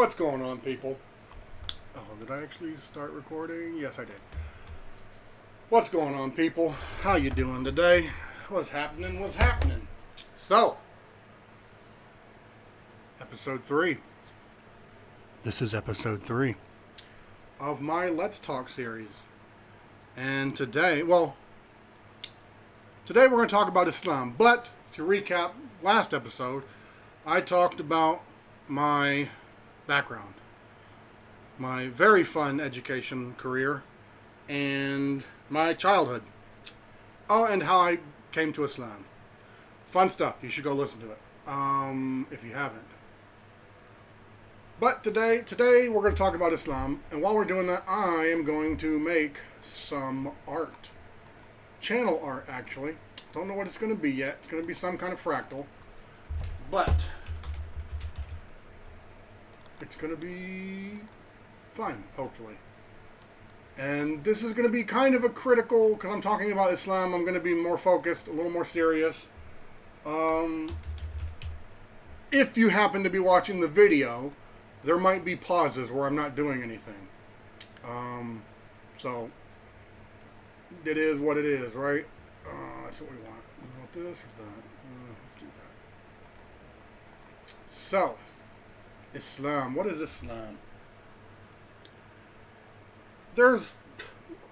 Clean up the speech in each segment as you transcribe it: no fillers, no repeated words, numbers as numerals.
What's going on, people? Oh, did I actually start recording? Yes, I did. What's going on, people? How you doing today? What's happening? What's happening? So, episode 3. This is episode 3 of my Let's Talk series. And today we're going to talk about Islam. But, to recap last episode, I talked about my background, my very fun education career, and my childhood. Oh, and how I came to Islam. Fun stuff. You should go listen to it if you haven't. But today we're going to talk about Islam, and while we're doing that, I am going to make some art. Channel art, actually. Don't know what it's going to be yet. It's going to be some kind of fractal. But it's going to be fun, hopefully. And this is going to be kind of a critical, because I'm talking about Islam, I'm going to be more focused, a little more serious. If you happen to be watching the video, there might be pauses where I'm not doing anything. So, it is what it is, right? That's what we want. We want this or that. Let's do that. So, Islam. What is Islam? There's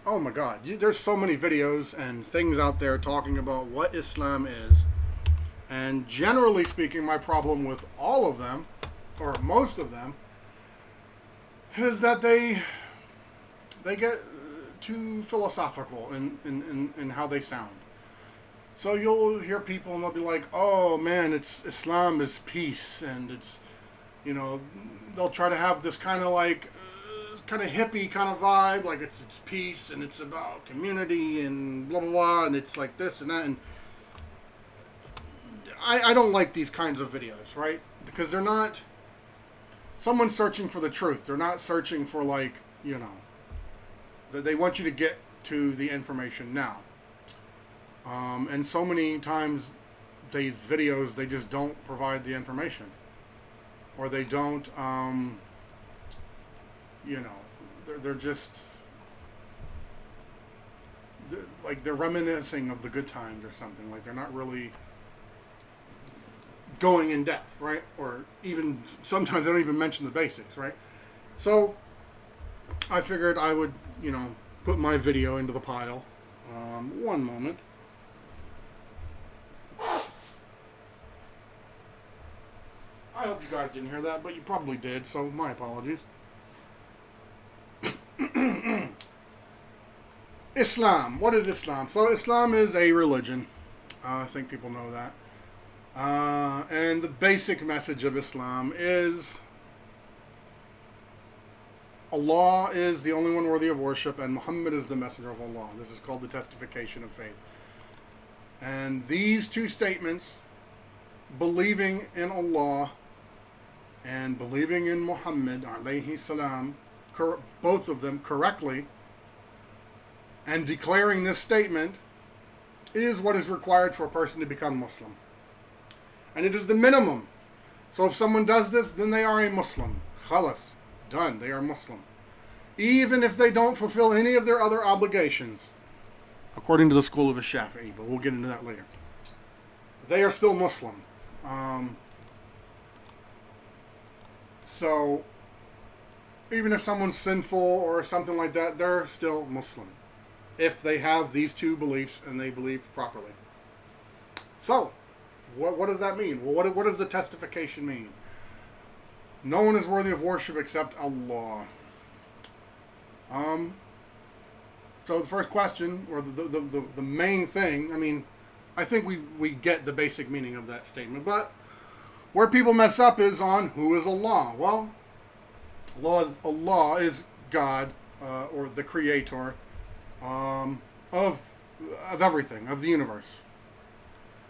so many videos and things out there talking about what Islam is. And generally speaking, my problem with all of them, or most of them, is that they get too philosophical in how they sound. So you'll hear people and they'll be like, oh man, Islam is peace, and it's, they'll try to have this kind of hippie kind of vibe, like it's peace and it's about community and blah blah blah, and it's like this and that, and I don't like these kinds of videos, right? Because they're not someone searching for the truth. They're not searching for they want you to get to the information now. And so many times these videos, they just don't provide the information, or they don't they're just they're reminiscing of the good times or something. Like they're not really going in depth, right? Or even sometimes they don't even mention the basics, right? So I figured I would put my video into the pile. One moment. I hope you guys didn't hear that, but you probably did, so my apologies. Islam. What is Islam? So Islam is a religion. I think people know that. And the basic message of Islam is Allah is the only one worthy of worship, and Muhammad is the messenger of Allah. This is called the testification of faith. And these two statements, believing in Allah and believing in Muhammad, alayhi salam, both of them correctly, and declaring this statement is what is required for a person to become Muslim. And it is the minimum. So if someone does this, then they are a Muslim. Khalas. Done. They are Muslim. Even if they don't fulfill any of their other obligations, according to the school of Shafi'i, but we'll get into that later. They are still Muslim. So even if someone's sinful or something like that, they're still Muslim, if they have these two beliefs and they believe properly. So, what does that mean? Well, what does the testification mean? No one is worthy of worship except Allah. So the first question, or the main thing, I think we get the basic meaning of that statement, but where people mess up is on who is Allah. Well, Allah is God, or the creator of everything, of the universe.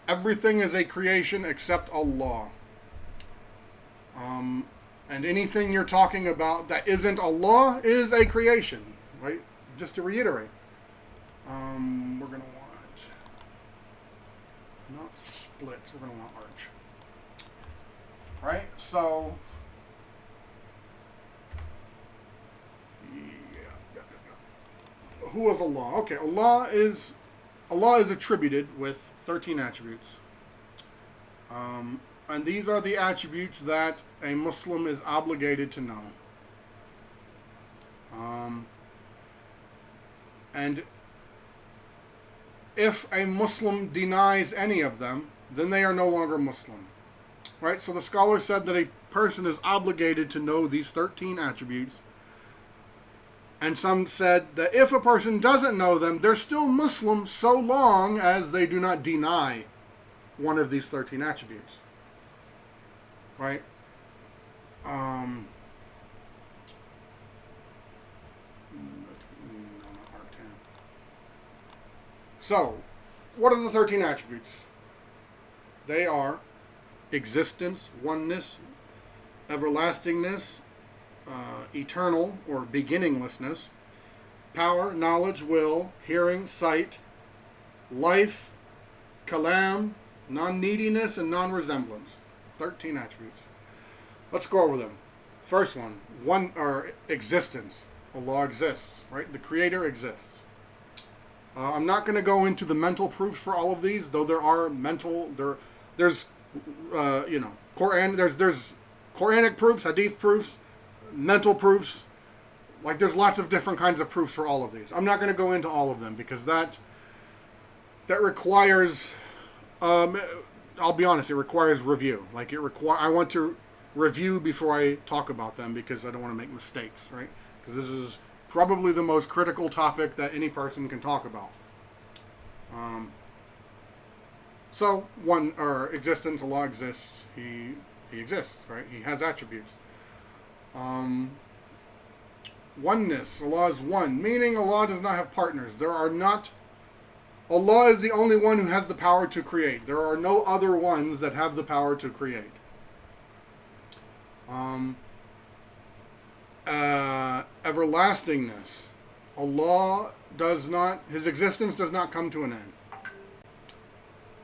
Everything is a creation except Allah. And anything you're talking about that isn't Allah is a creation, right? Just to reiterate. We're going to want, not splits, we're going to want arch. Right? So, who is Allah? Okay, Allah is attributed with 13 attributes. And these are the attributes that a Muslim is obligated to know. And if a Muslim denies any of them, then they are no longer Muslim. Right? So the scholar said that a person is obligated to know these 13 attributes. And some said that if a person doesn't know them, they're still Muslim so long as they do not deny one of these 13 attributes. Right? So, what are the 13 attributes? They are existence, oneness, everlastingness, eternal or beginninglessness, power, knowledge, will, hearing, sight, life, kalam, non-neediness, and non-resemblance. 13 attributes. Let's go over them. First one, existence. Allah exists, right? The Creator exists. I'm not going to go into the mental proofs for all of these, though there are mental. There's Quran. There's Quranic proofs, Hadith proofs, mental proofs. Like there's lots of different kinds of proofs for all of these. I'm not going to go into all of them because that requires. I'll be honest. It requires review. I want to review before I talk about them because I don't want to make mistakes, right? Because this is probably the most critical topic that any person can talk about. Existence. Allah exists. He exists, right? He has attributes. Oneness. Allah is one, meaning Allah does not have partners. Allah is the only one who has the power to create. There are no other ones that have the power to create. Everlastingness. Allah His existence does not come to an end.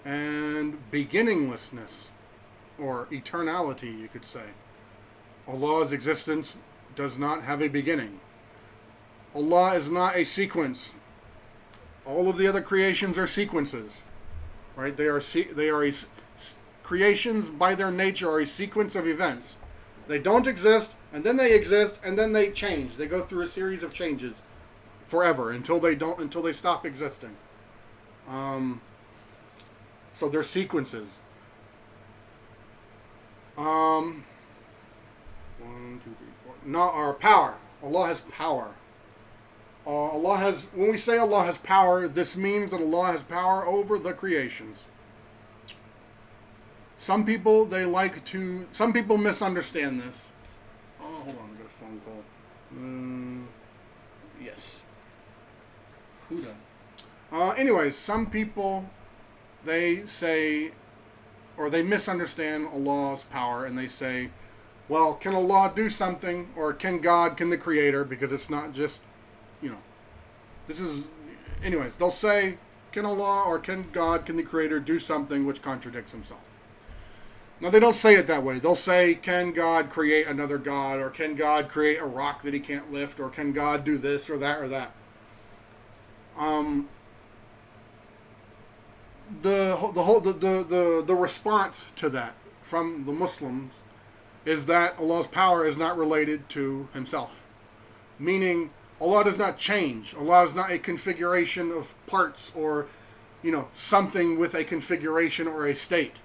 And beginninglessness, or eternality, you could say. Allah's existence does not have a beginning. Allah is not a sequence. All of the other creations are sequences, right? Creations by their nature are a sequence of events. They don't exist, and then they exist, and then they change. They go through a series of changes forever until they stop existing. So they're sequences. 1, 2, 3, 4. No, or power. Allah has power. When we say Allah has power, this means that Allah has power over the creations. Some people misunderstand this. Oh, hold on, I got a phone call. Yes. Huda. Anyways, some people, they say, or they misunderstand Allah's power, and they say, well, can Allah do something, or can the Creator, because it's not just, they'll say, can Allah or can the Creator do something which contradicts himself? Now, they don't say it that way. They'll say, can God create another God, or can God create a rock that he can't lift, or can God do this or that or that? The response to that from the Muslims is that Allah's power is not related to himself. Meaning, Allah does not change. Allah is not a configuration of parts or, something with a configuration or a state.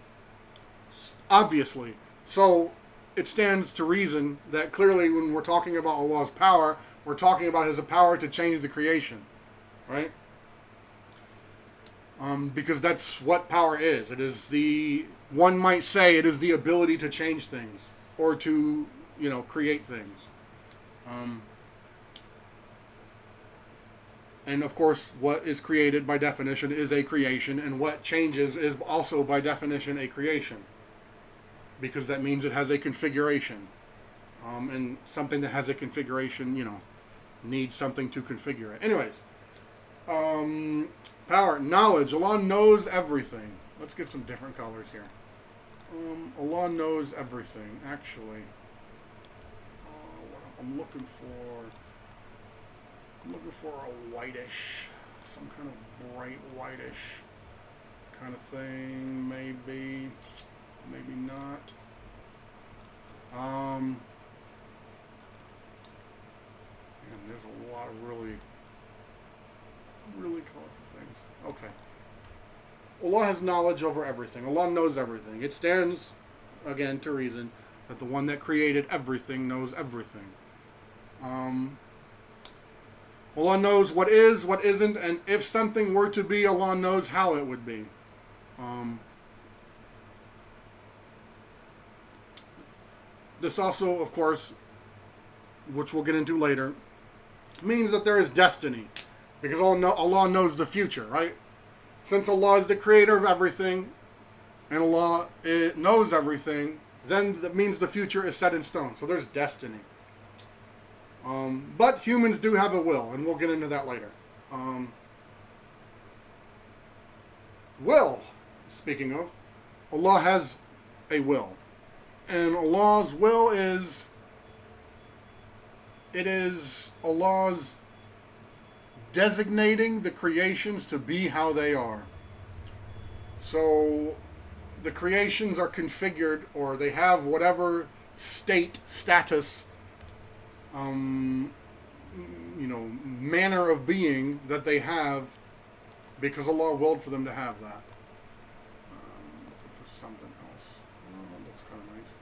Obviously. So, it stands to reason that clearly when we're talking about Allah's power, we're talking about his power to change the creation. Right? Because that's what power is. It is one might say it is the ability to change things or to, create things. And of course, what is created by definition is a creation, and what changes is also by definition a creation. Because that means it has a configuration. And something that has a configuration, needs something to configure it. Anyways, power, knowledge. Allah knows everything. Let's get some different colors here. Allah knows everything, actually. What I'm looking for. I'm looking for a whitish, some kind of bright whitish kind of thing, maybe not. And there's a lot of really colorful things. Okay. Allah has knowledge over everything. Allah knows everything. It stands, again, to reason that the one that created everything knows everything. Allah knows what is, what isn't, and if something were to be, Allah knows how it would be. This also, of course, which we'll get into later, means that there is destiny, because Allah knows the future, right? Since Allah is the creator of everything, and Allah knows everything, then that means the future is set in stone. So there's destiny. But humans do have a will, and we'll get into that later. Will, speaking of, Allah has a will. And Allah's will is Allah's designating the creations to be how they are. So the creations are configured, or they have whatever status, manner of being that they have, because Allah willed for them to have that. Looking for something else. Oh, that looks kind of nice.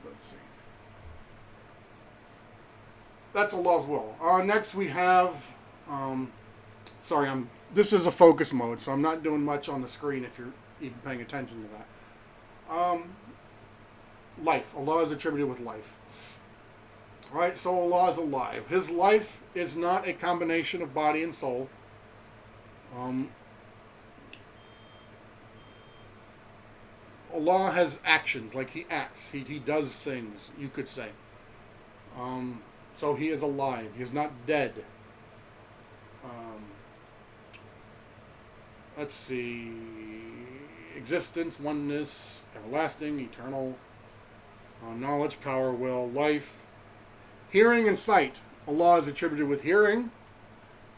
Let's see. That's Allah's will. Next we have, this is a focus mode, so I'm not doing much on the screen if you're even paying attention to that. Life. Allah is attributed with life. Right? So Allah is alive. His life is not a combination of body and soul. Allah has actions, like He acts. He does things, you could say. So He is alive. He is not dead. Let's see. Existence, oneness, everlasting, eternal, knowledge, power, will, life. Hearing and sight. Allah is attributed with hearing,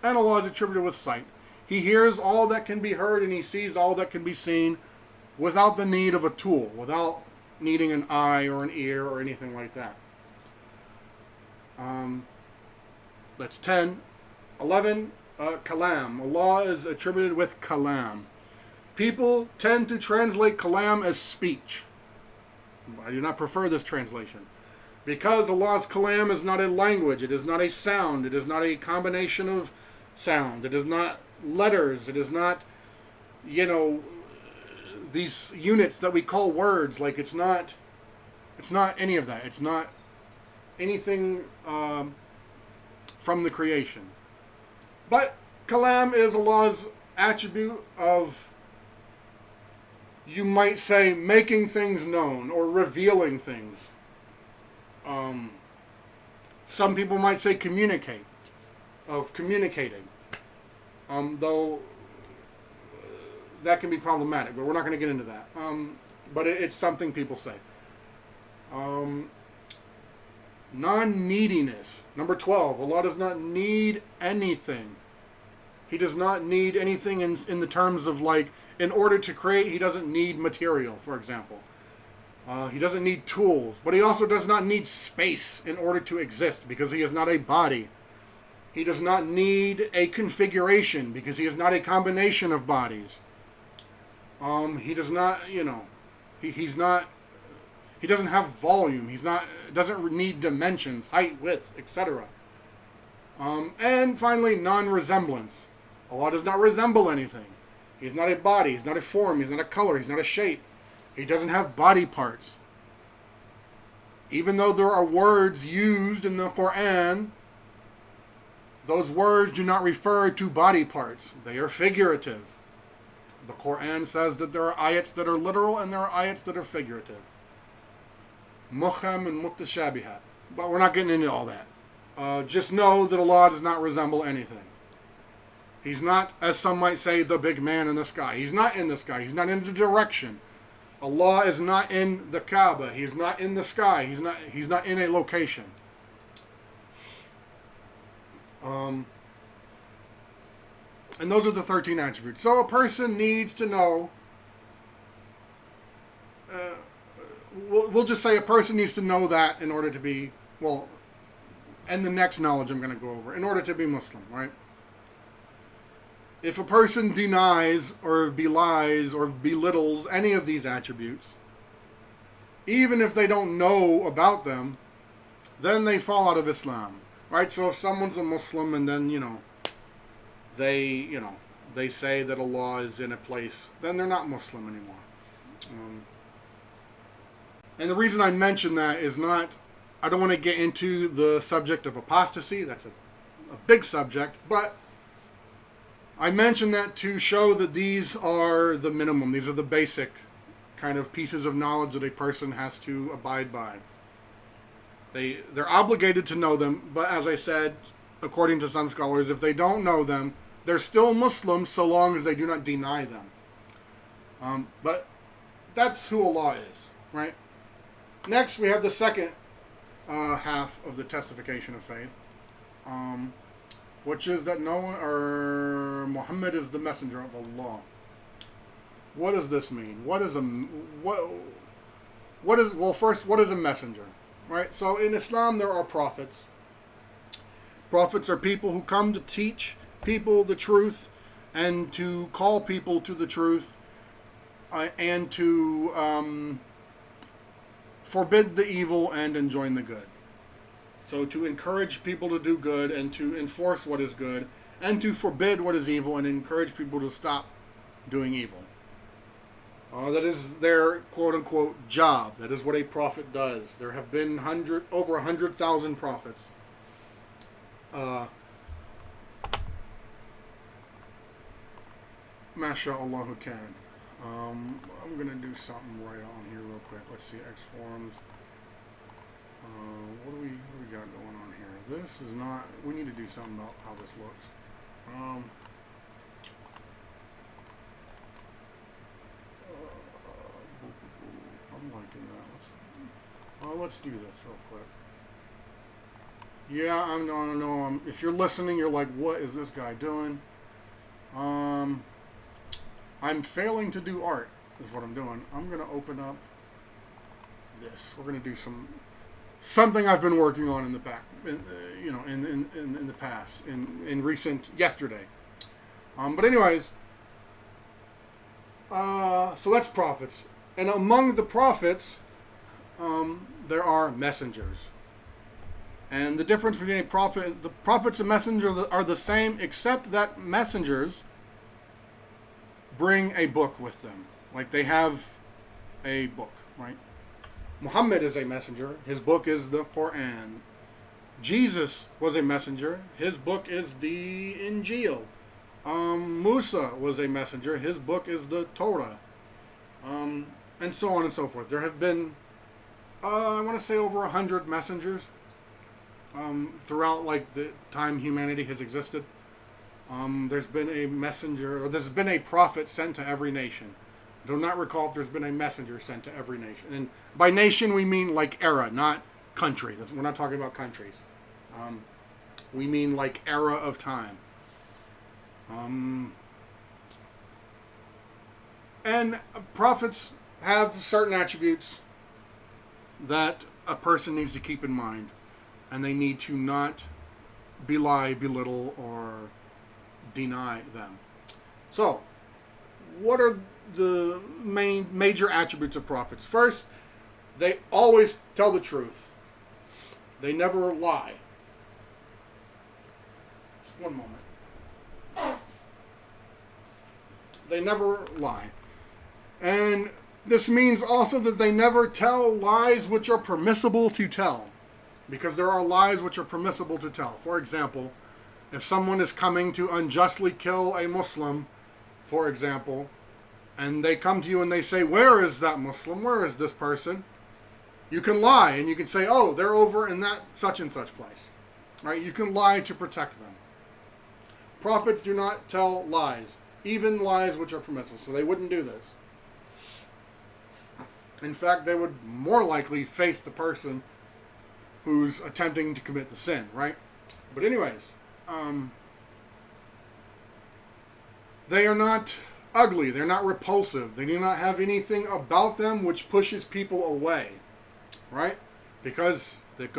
and Allah is attributed with sight. He hears all that can be heard, and He sees all that can be seen, without the need of a tool, without needing an eye or an ear or anything like that. That's 10. 11, kalam. Allah is attributed with kalam. People tend to translate kalam as speech. I do not prefer this translation, because Allah's kalam is not a language, it is not a sound, it is not a combination of sounds, it is not letters, it is not, these units that we call words. Like, it's not any of that. It's not anything from the creation. But kalam is Allah's attribute of, you might say, making things known or revealing things. Some people might say communicating. Though that can be problematic, but we're not going to get into that. But it's something people say. Non-neediness. Number 12. Allah does not need anything. He does not need anything in the terms of, like, in order to create, He doesn't need material, for example. He doesn't need tools. But He also does not need space in order to exist, because He is not a body. He does not need a configuration, because He is not a combination of bodies. He does not, he's not, He doesn't have volume. Doesn't need dimensions, height, width, etc. And finally, non-resemblance. Allah does not resemble anything. He's not a body. He's not a form. He's not a color. He's not a shape. He doesn't have body parts. Even though there are words used in the Quran, those words do not refer to body parts. They are figurative. The Quran says that there are ayats that are literal and there are ayats that are figurative. Muhkam and mutashabihat. But we're not getting into all that. Just know that Allah does not resemble anything. He's not, as some might say, the big man in the sky. He's not in the sky. He's not in the direction. Allah is not in the Kaaba. He's not in the sky. He's not in a location. And those are the 13 attributes. So a person needs to know, we'll just say a person needs to know that in order to be, well, and the next knowledge I'm going to go over, in order to be Muslim, right? If a person denies or belies or belittles any of these attributes, even if they don't know about them, then they fall out of Islam, right? So if someone's a Muslim and then, they say that Allah is in a place, then they're not Muslim anymore. And the reason I mention that is not, I don't want to get into the subject of apostasy. That's a big subject, but I mention that to show that these are the minimum. These are the basic kind of pieces of knowledge that a person has to abide by. They're obligated to know them, but as I said, according to some scholars, if they don't know them, they're still Muslims so long as they do not deny them. But that's who Allah is, right? Next, we have the second half of the testification of faith, which is that Muhammad is the messenger of Allah. What does this mean? First, what is a messenger? Right? So in Islam there are prophets. Prophets are people who come to teach people the truth and to call people to the truth and to forbid the evil and enjoin the good. So to encourage people to do good and to enforce what is good and to forbid what is evil and encourage people to stop doing evil. That is their quote-unquote job. That is what a prophet does. There have been over 100,000 prophets. MashaAllah who can. I'm going to do something right on here real quick. Let's see, X forums. What do we got going on here? This is not, we need to do something about how this looks. I'm liking that. Let's do this real quick. Yeah, I know. If you're listening, you're like, what is this guy doing? I'm failing to do art, is what I'm doing. I'm going to open up this. We're going to do something I've been working on in the back, in the past, in recent yesterday. But anyways, so that's prophets, and among the prophets, there are messengers. And the difference between a prophet, the prophets and messengers are the same, except that messengers bring a book with them. Like they have a book, right? Muhammad is a messenger. His book is the Quran. Jesus was a messenger. His book is the Injil. Musa was a messenger. His book is the Torah. And so on and so forth. There have been, I want to say over 100 messengers throughout like the time humanity has existed. There's been a messenger, or there's been a prophet sent to every nation. I do not recall if there's been a messenger sent to every nation. And by nation, we mean like era, not country. We're not talking about countries. We mean like era of time. And prophets have certain attributes that a person needs to keep in mind. And they need to not belie, belittle, or deny them. So, what are the major attributes of prophets? First, they always tell the truth. They never lie. Just one moment. They never lie. And this means also that they never tell lies which are permissible to tell. Because there are lies which are permissible to tell. For example, if someone is coming to unjustly kill a Muslim, for example, and they come to you and they say, where is that Muslim? Where is this person? You can lie and you can say, oh, they're over in that such and such place. Right? You can lie to protect them. Prophets do not tell lies, even lies which are permissible, so they wouldn't do this. In fact, they would more likely face the person who's attempting to commit the sin, right? But anyways, they are not ugly. They're not repulsive. They do not have anything about them which pushes people away, right? Because that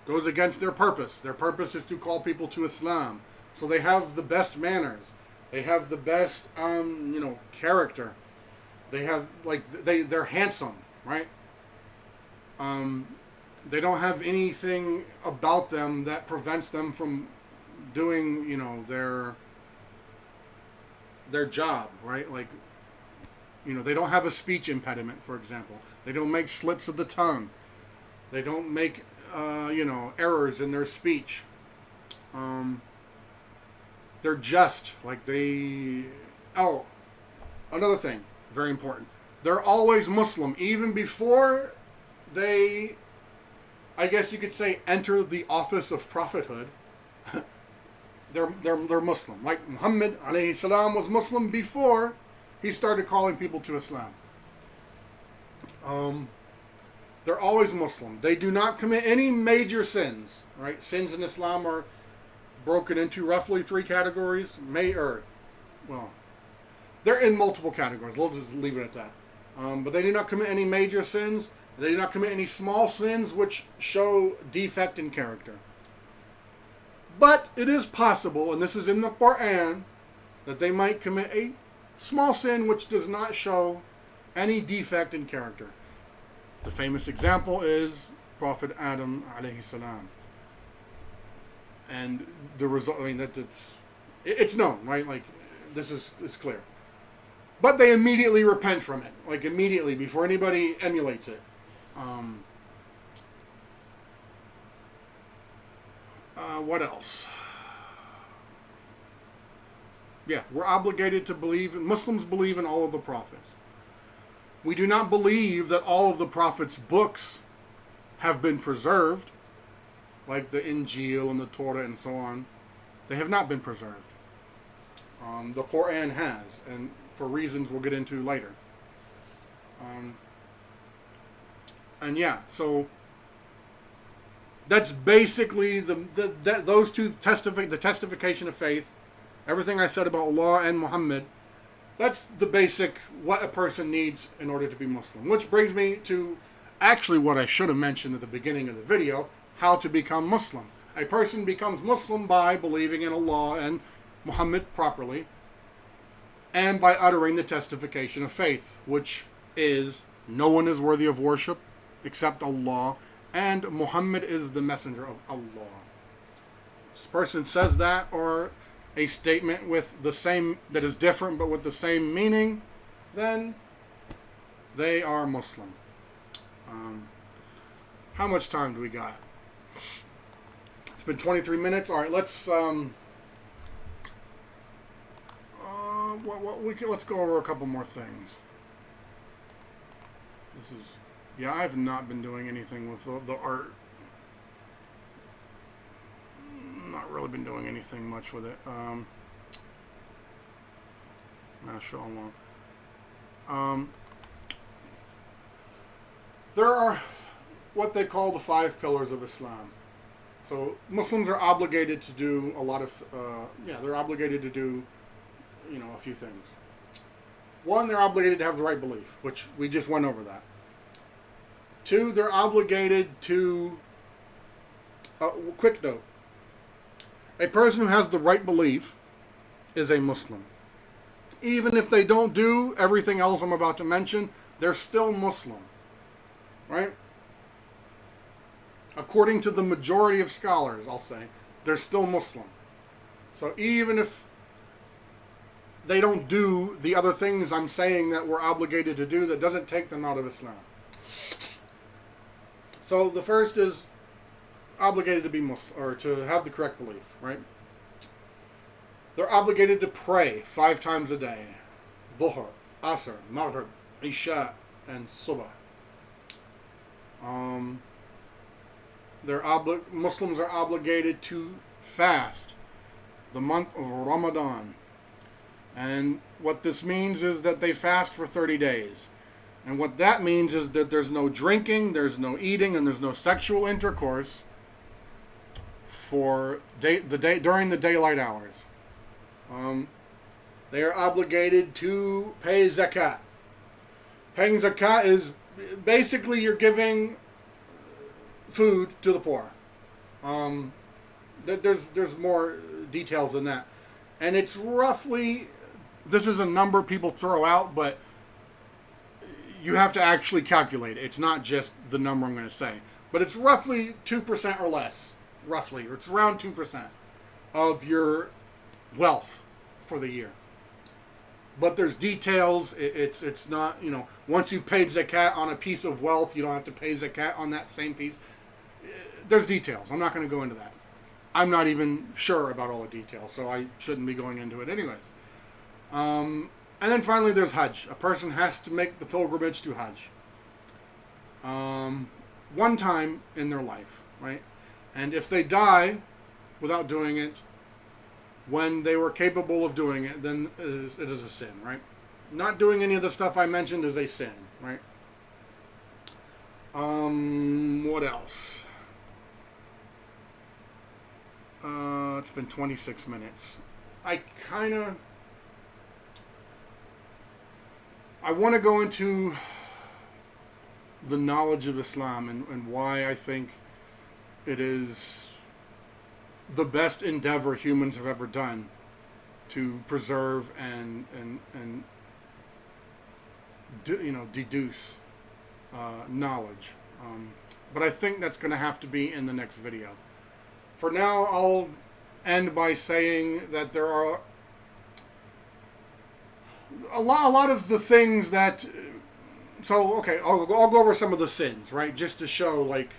goes against their purpose. Their purpose is to call people to Islam. So they have the best manners. They have the best, character. They have, they're handsome, right? They don't have anything about them that prevents them from doing, their job, right? They don't have a speech impediment, for example. They don't make slips of the tongue. They don't make, errors in their speech. They're just, another thing, very important. They're always Muslim, even before they, I guess you could say, enter the office of prophethood. They're Muslim. Like Muhammad alayhi salam was Muslim before he started calling people to Islam. They're always Muslim. They do not commit any major sins. Right? Sins in Islam are broken into roughly 3 categories. They're in multiple categories. We'll just leave it at that. But they do not commit any major sins. They do not commit any small sins which show defect in character. But it is possible, and this is in the Quran, that they might commit a small sin which does not show any defect in character. The famous example is Prophet Adam alayhi salam. And the result, it's known, right? This is clear. But they immediately repent from it. Immediately, before anybody emulates it. What else? Yeah, we're obligated to believe, Muslims believe in all of the prophets. We do not believe that all of the prophets' books have been preserved, like the Injil and the Torah and so on. They have not been preserved. The Quran has, and for reasons we'll get into later. So that's basically those two the testification of faith. Everything I said about Allah and Muhammad, that's the basic what a person needs in order to be Muslim. Which brings me to actually what I should have mentioned at the beginning of the video, how to become Muslim. A person becomes Muslim by believing in Allah and Muhammad properly, and by uttering the testification of faith, which is no one is worthy of worship except Allah, and Muhammad is the messenger of Allah. This person says that, or a statement with the same, that is different but with the same meaning, then they are Muslim. How much time do we got? It's been 23 minutes. All right, let's let's go over a couple more things. I've not been doing anything with the art. Not really been doing anything much with it. Mashallah. There are what they call the 5 pillars of Islam. So Muslims are obligated to do a lot of, they're obligated to do, a few things. One, they're obligated to have the right belief, which we just went over that. 2, they're obligated to, quick note, a person who has the right belief is a Muslim. Even if they don't do everything else I'm about to mention, they're still Muslim. Right? According to the majority of scholars, I'll say, they're still Muslim. So even if they don't do the other things I'm saying that we're obligated to do, that doesn't take them out of Islam. So the first is obligated to be Muslim, or to have the correct belief, right? They're obligated to pray 5 times a day. Dhuhr, Asr, Maghrib, Isha, and Subh. Muslims are obligated to fast the month of Ramadan. And what this means is that they fast for 30 days. And what that means is that there's no drinking, there's no eating, and there's no sexual intercourse for during the daylight hours. They are obligated to pay zakat. Paying zakat is basically you're giving food to the poor. There's more details than that, and it's roughly, this is a number people throw out, but you have to actually calculate it. It's not just the number I'm going to say, but it's roughly 2% or less. Roughly, or it's around 2% of your wealth for the year. But there's details. It's not, once you've paid zakat on a piece of wealth, you don't have to pay zakat on that same piece. There's details. I'm not going to go into that. I'm not even sure about all the details, so I shouldn't be going into it anyways. And then finally there's Hajj. A person has to make the pilgrimage to Hajj. One time in their life, right? And if they die without doing it when they were capable of doing it, then it is a sin, right? Not doing any of the stuff I mentioned is a sin, right? What else? It's been 26 minutes. I want to go into the knowledge of Islam and why I think it is the best endeavor humans have ever done to preserve and deduce knowledge. But I think that's going to have to be in the next video. For now, I'll end by saying that there are a lot of the things that. So okay, I'll go over some of the sins, right? Just to show, like,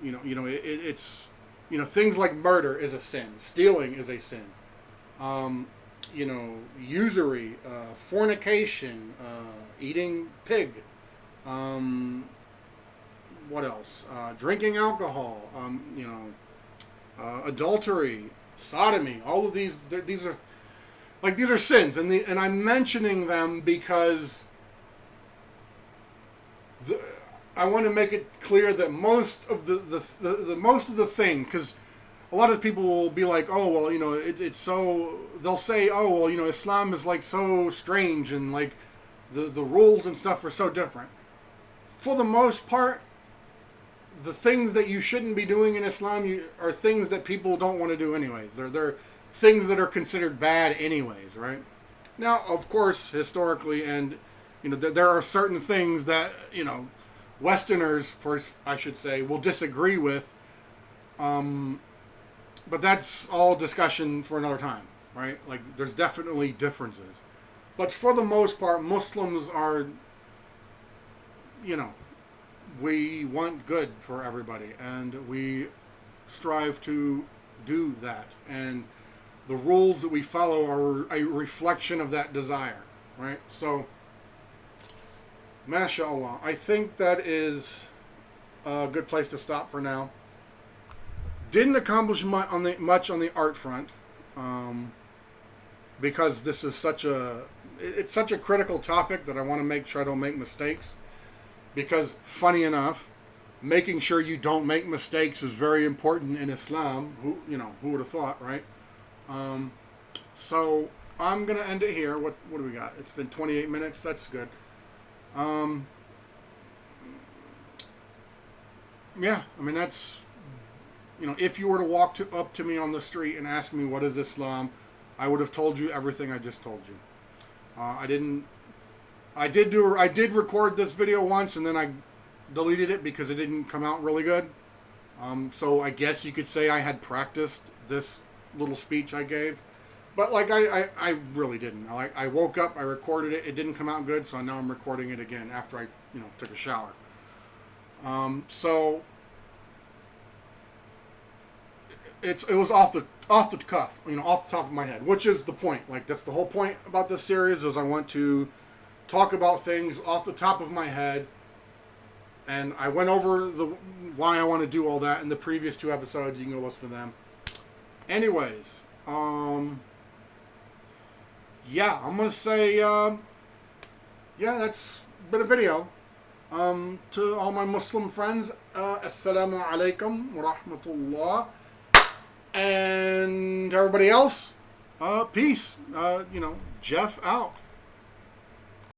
it's things like murder is a sin, stealing is a sin, usury, fornication, eating pig, what else? Drinking alcohol, adultery, sodomy. All of these are sins, and I'm mentioning them because I want to make it clear that most of the thing, because a lot of people will be like, oh well, it's so, they'll say, oh well, Islam is like so strange and like the rules and stuff are so different. For the most part, the things that you shouldn't be doing in Islam are things that people don't want to do anyways. They're things that are considered bad anyways, right? Now, of course, historically, and there are certain things that Westerners, I should say, will disagree with. But that's all discussion for another time, right? Like, there's definitely differences. But for the most part, Muslims are, we want good for everybody, and we strive to do that. And the rules that we follow are a reflection of that desire, right? So, mashallah, I think that is a good place to stop for now. Didn't accomplish much on the art front, because this is such a critical topic that I want to make sure I don't make mistakes. Because, funny enough, making sure you don't make mistakes is very important in Islam. Who would have thought, right? So I'm gonna end it here. What do we got? It's been 28 minutes. That's good. Yeah, I mean, that's, if you were to walk up to me on the street and ask me what is Islam, I would have told you everything I just told you. I did record this video once, and then I deleted it because it didn't come out really good. So I guess you could say I had practiced this little speech I gave. But I really didn't. I woke up, I recorded it, it didn't come out good, so now I'm recording it again after I took a shower. So it was off the cuff, off the top of my head, which is the point. Like, that's the whole point about this series, is I want to talk about things off the top of my head. And I went over why I want to do all that in the previous 2 episodes. You can go listen to them. Anyways, yeah, I'm going to say, yeah, that's bit of video. To all my Muslim friends, As-Salamu Alaikum wa Rahmatullah. And everybody else, peace. Jeff out.